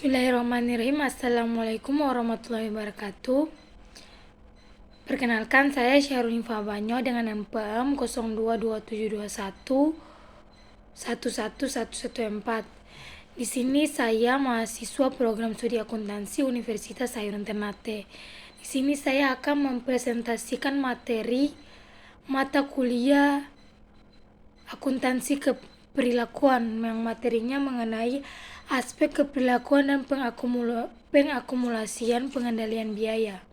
Bismillahirrahmanirrahim. Assalamualaikum warahmatullahi wabarakatuh. Perkenalkan, saya Syahrul Fabanyo dengan NPM 022721 11114. Di sini saya mahasiswa program studi akuntansi Universitas Sayuran Ternate. Di sini saya akan mempresentasikan materi mata kuliah akuntansi keperilakuan yang materinya mengenai aspek keperilakuan dan pengakumulasian pengendalian biaya.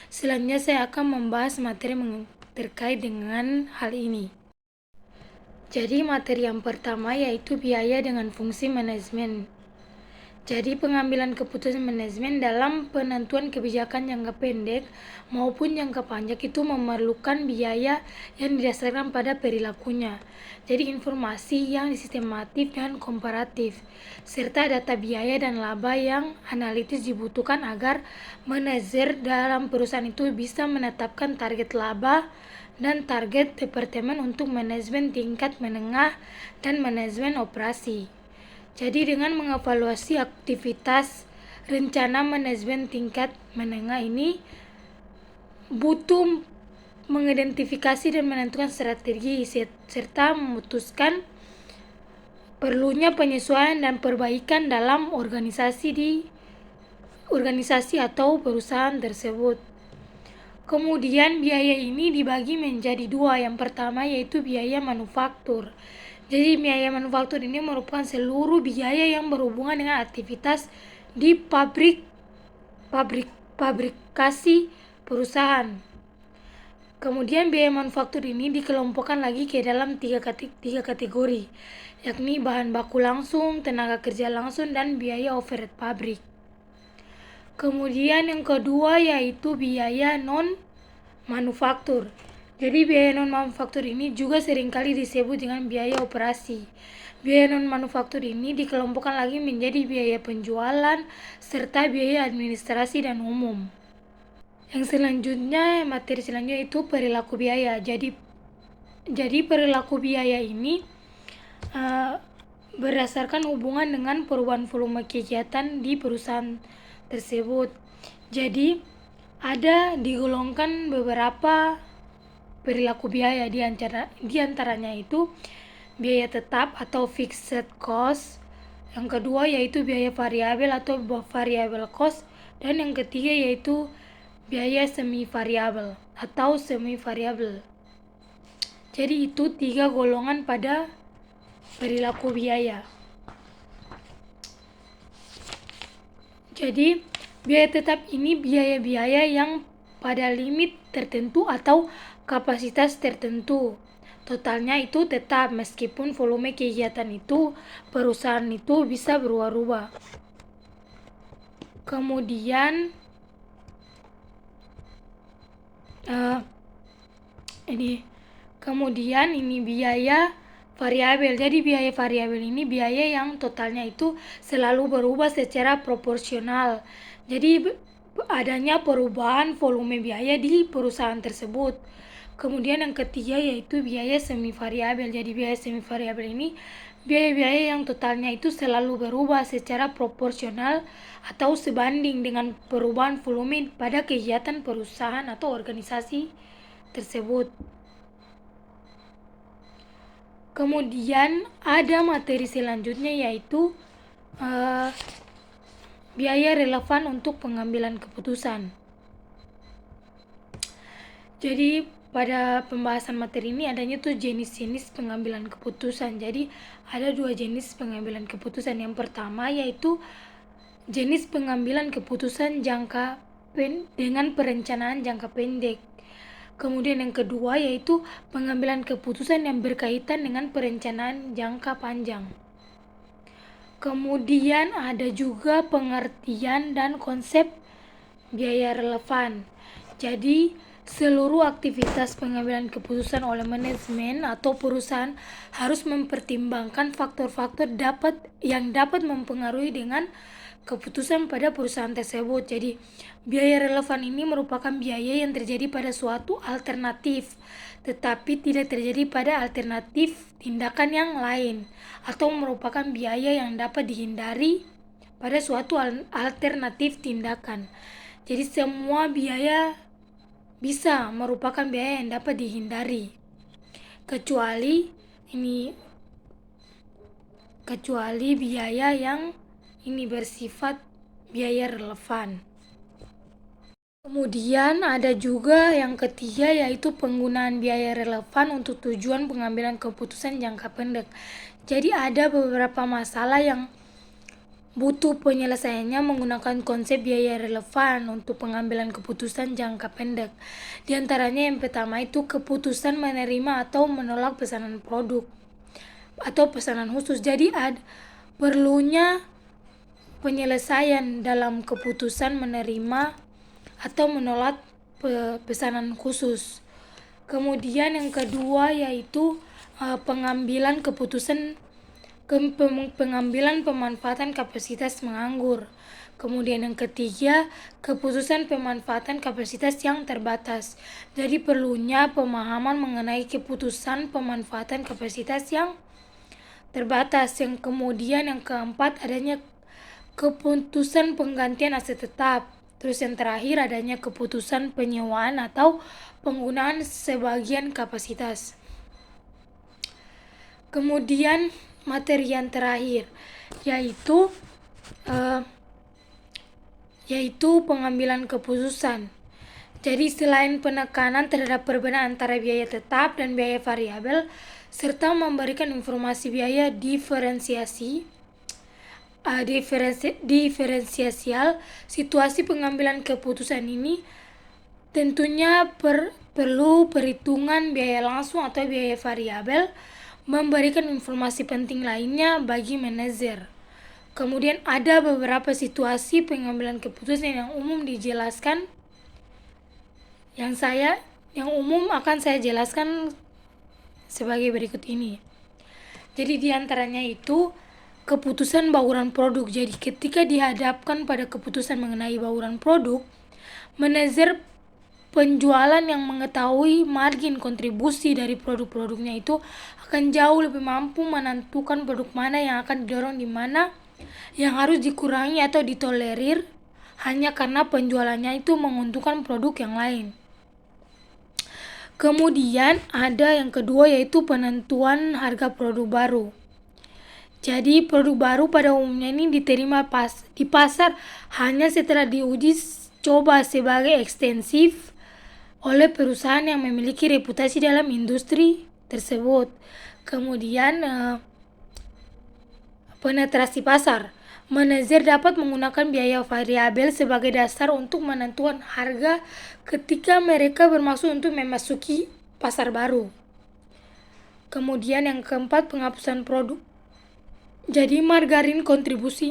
Selanjutnya saya akan membahas materi terkait dengan hal ini. Jadi materi yang pertama yaitu biaya dengan fungsi manajemen. Jadi pengambilan keputusan manajemen dalam penentuan kebijakan jangka pendek maupun jangka panjang itu memerlukan biaya yang didasarkan pada perilakunya. Jadi informasi yang sistematif dan komparatif, serta data biaya dan laba yang analitis dibutuhkan agar manajer dalam perusahaan itu bisa menetapkan target laba dan target departemen untuk manajemen tingkat menengah dan manajemen operasi. Jadi dengan mengevaluasi aktivitas rencana manajemen tingkat menengah ini butuh mengidentifikasi dan menentukan strategi serta memutuskan perlunya penyesuaian dan perbaikan dalam organisasi atau perusahaan tersebut. Kemudian biaya ini dibagi menjadi dua. Yang pertama yaitu biaya manufaktur. Jadi biaya manufaktur ini merupakan seluruh biaya yang berhubungan dengan aktivitas di pabrikasi perusahaan. Kemudian biaya manufaktur ini dikelompokkan lagi ke dalam tiga kategori, yakni bahan baku langsung, tenaga kerja langsung, dan biaya overhead pabrik. Kemudian yang kedua yaitu biaya non-manufaktur. Jadi biaya non-manufaktur ini juga seringkali disebut dengan biaya operasi. Biaya non-manufaktur ini dikelompokkan lagi menjadi biaya penjualan serta biaya administrasi dan umum. Yang selanjutnya, materi selanjutnya itu perilaku biaya. Jadi perilaku biaya ini berdasarkan hubungan dengan perubahan volume kegiatan di perusahaan tersebut. Jadi ada digolongkan beberapa perilaku biaya, di antaranya itu biaya tetap atau fixed cost, yang kedua yaitu biaya variabel atau variable cost, dan yang ketiga yaitu biaya semi variabel atau semi variabel. Jadi itu tiga golongan pada perilaku biaya. Jadi biaya tetap ini biaya-biaya yang pada limit tertentu atau kapasitas tertentu. Totalnya itu tetap meskipun volume kegiatan itu perusahaan itu bisa berubah-ubah. Kemudian ini biaya variabel. Jadi biaya variabel ini biaya yang totalnya itu selalu berubah secara proporsional. Jadi adanya perubahan volume biaya di perusahaan tersebut. Kemudian yang ketiga yaitu biaya semi variabel. Jadi biaya semi variabel ini biaya-biaya yang totalnya itu selalu berubah secara proporsional atau sebanding dengan perubahan volume pada kegiatan perusahaan atau organisasi tersebut. Kemudian ada materi selanjutnya yaitu biaya relevan untuk pengambilan keputusan. Jadi pada pembahasan materi ini adanya tuh jenis-jenis pengambilan keputusan. Jadi ada dua jenis pengambilan keputusan. Yang pertama yaitu jenis pengambilan keputusan dengan perencanaan jangka pendek. Kemudian yang kedua yaitu pengambilan keputusan yang berkaitan dengan perencanaan jangka panjang. Kemudian ada juga pengertian dan konsep biaya relevan. Jadi seluruh aktivitas pengambilan keputusan oleh manajemen atau perusahaan harus mempertimbangkan faktor-faktor yang dapat mempengaruhi dengan keputusan pada perusahaan tersebut. Jadi biaya relevan ini merupakan biaya yang terjadi pada suatu alternatif tetapi tidak terjadi pada alternatif tindakan yang lain, atau merupakan biaya yang dapat dihindari pada suatu alternatif tindakan. Jadi semua biaya bisa merupakan biaya yang dapat dihindari, kecuali biaya yang bersifat biaya relevan. Kemudian ada juga yang ketiga, yaitu penggunaan biaya relevan untuk tujuan pengambilan keputusan jangka pendek. Jadi ada beberapa masalah yang butuh penyelesaiannya menggunakan konsep biaya relevan untuk pengambilan keputusan jangka pendek. Di antaranya yang pertama itu keputusan menerima atau menolak pesanan produk atau pesanan khusus. Jadi perlunya penyelesaian dalam keputusan menerima atau menolak pesanan khusus. Kemudian yang kedua yaitu pengambilan pemanfaatan kapasitas menganggur. Kemudian yang ketiga, keputusan pemanfaatan kapasitas yang terbatas. Jadi perlunya pemahaman mengenai keputusan pemanfaatan kapasitas yang terbatas. Yang kemudian yang keempat, adanya keputusan penggantian aset tetap. Terus yang terakhir, adanya keputusan penyewaan atau penggunaan sebagian kapasitas. Kemudian materi yang terakhir yaitu pengambilan keputusan. Jadi selain penekanan terhadap perbedaan antara biaya tetap dan biaya variabel, serta memberikan informasi biaya diferensial, situasi pengambilan keputusan ini tentunya perlu perhitungan biaya langsung atau biaya variabel, memberikan informasi penting lainnya bagi manajer. Kemudian ada beberapa situasi pengambilan keputusan yang umum dijelaskan, yang umum akan saya jelaskan sebagai berikut ini. Jadi diantaranya itu keputusan bauran produk. Jadi ketika dihadapkan pada keputusan mengenai bauran produk, manajer penjualan yang mengetahui margin kontribusi dari produk-produknya itu akan jauh lebih mampu menentukan produk mana yang akan didorong, di mana yang harus dikurangi atau ditolerir hanya karena penjualannya itu menguntungkan produk yang lain. Kemudian ada yang kedua, yaitu penentuan harga produk baru. Jadi produk baru pada umumnya ini diterima di pasar hanya setelah diuji coba sebagai ekstensif oleh perusahaan yang memiliki reputasi dalam industri tersebut. Kemudian penetrasi pasar. Manajer dapat menggunakan biaya variabel sebagai dasar untuk menentukan harga ketika mereka bermaksud untuk memasuki pasar baru. Kemudian yang keempat, penghapusan produk. Jadi margin kontribusi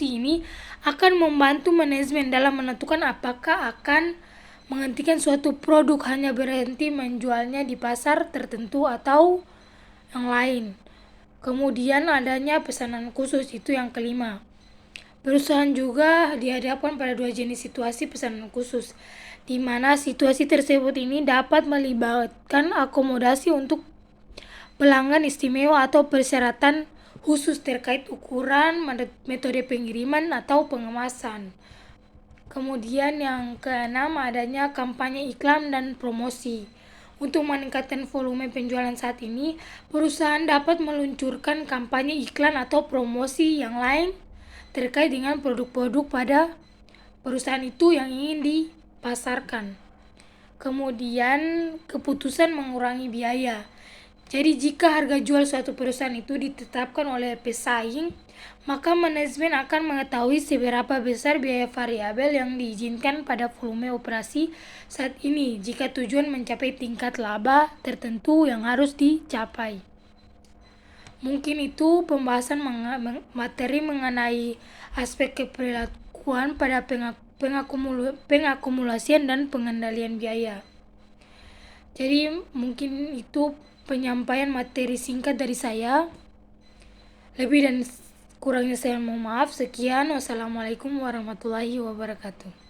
ini akan membantu manajemen dalam menentukan apakah akan menghentikan suatu produk hanya berhenti menjualnya di pasar tertentu atau yang lain. Kemudian adanya pesanan khusus, itu yang kelima. Perusahaan juga dihadapkan pada dua jenis situasi pesanan khusus, di mana situasi tersebut ini dapat melibatkan akomodasi untuk pelanggan istimewa atau persyaratan khusus terkait ukuran, metode pengiriman atau pengemasan. Kemudian yang keenam, adanya kampanye iklan dan promosi. Untuk meningkatkan volume penjualan saat ini, perusahaan dapat meluncurkan kampanye iklan atau promosi yang lain terkait dengan produk-produk pada perusahaan itu yang ingin dipasarkan. Kemudian keputusan mengurangi biaya. Jadi jika harga jual suatu perusahaan itu ditetapkan oleh pesaing, maka manajemen akan mengetahui seberapa besar biaya variabel yang diizinkan pada volume operasi saat ini jika tujuan mencapai tingkat laba tertentu yang harus dicapai. Mungkin itu pembahasan materi mengenai aspek keperilakuan pada pengakumulasian dan pengendalian biaya. Jadi mungkin itu penyampaian materi singkat dari saya. Lebih dan kurangnya saya mohon maaf. Sekian, wassalamualaikum warahmatullahi wabarakatuh.